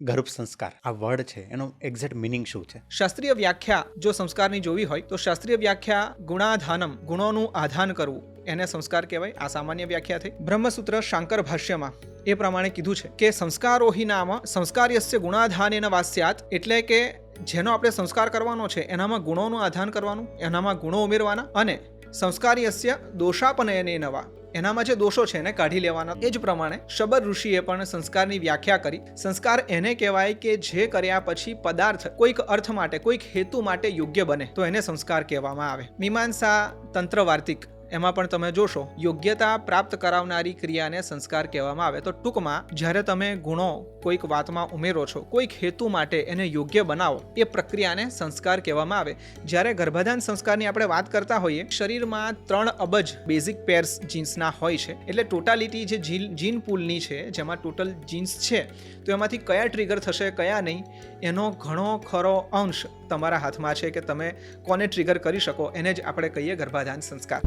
ગર્ભ સંસ્કાર આ વર્ડ છે એનો એક્ઝેક્ટ મિનિંગ શું છે? શાસ્ત્રીય વ્યાખ્યા જો સંસ્કારની જોવી હોય તો શાસ્ત્રીય વ્યાખ્યા ગુણાધાનમ, ગુણોનું આધાન કરવું, એને સંસ્કાર કહેવાય. આ સામાન્ય વ્યાખ્યા થઈ. બ્રહ્મસૂત્ર શાંકર ભાષ્યમાં એ પ્રમાણે કીધું છે કે સંસ્કારો હિ નામ સંસ્કાર્યસ્ય ગુણાધાનેન વાસ્યાત, એટલે કે જેનો આપણે સંસ્કાર કરવાનો છે એનામાં ગુણોનું આધાન કરવાનું, એનામાં ગુણો ઉમેરવાના, અને સંસ્કાર્યસ્ય દોષાપનયને નવા, એનામાં જે દોષો છે એને કાઢી લેવાના. એ જ પ્રમાણે શબર ઋષિએ પણ સંસ્કારની વ્યાખ્યા કરી. સંસ્કાર એને કહેવાય કે જે કર્યા પછી પદાર્થ કોઈક અર્થ માટે, કોઈક હેતુ માટે યોગ્ય બને તો એને સંસ્કાર કહેવામાં આવે. મીમાંસા તંત્ર વાર્તિક એમાં પણ તમે જોશો યોગ્યતા પ્રાપ્ત કરાવનારી ક્રિયાને સંસ્કાર કહેવામાં આવે. તો ટૂંકમાં જ્યારે તમે ગુણો કોઈક વાતમાં ઉમેરો છો, કોઈક હેતુ માટે એને યોગ્ય બનાવો, એ પ્રક્રિયાને સંસ્કાર કહેવામાં આવે. જ્યારે ગર્ભાધાન સંસ્કારની આપણે વાત કરતા હોઈએ, શરીરમાં 3 અબજ બેઝિક પેર્સ જીન્સના હોય છે. એટલે ટોટાલિટી જે જીન પૂલની છે, જેમાં ટોટલ જીન્સ છે, તો એમાંથી કયા ટ્રિગર થશે કયા નહીં એનો ઘણો ખરો અંશ તમારા હાથમાં છે કે તમે કોને ટ્રિગર કરી શકો. એને જ આપણે કહીએ ગર્ભાધાન સંસ્કાર.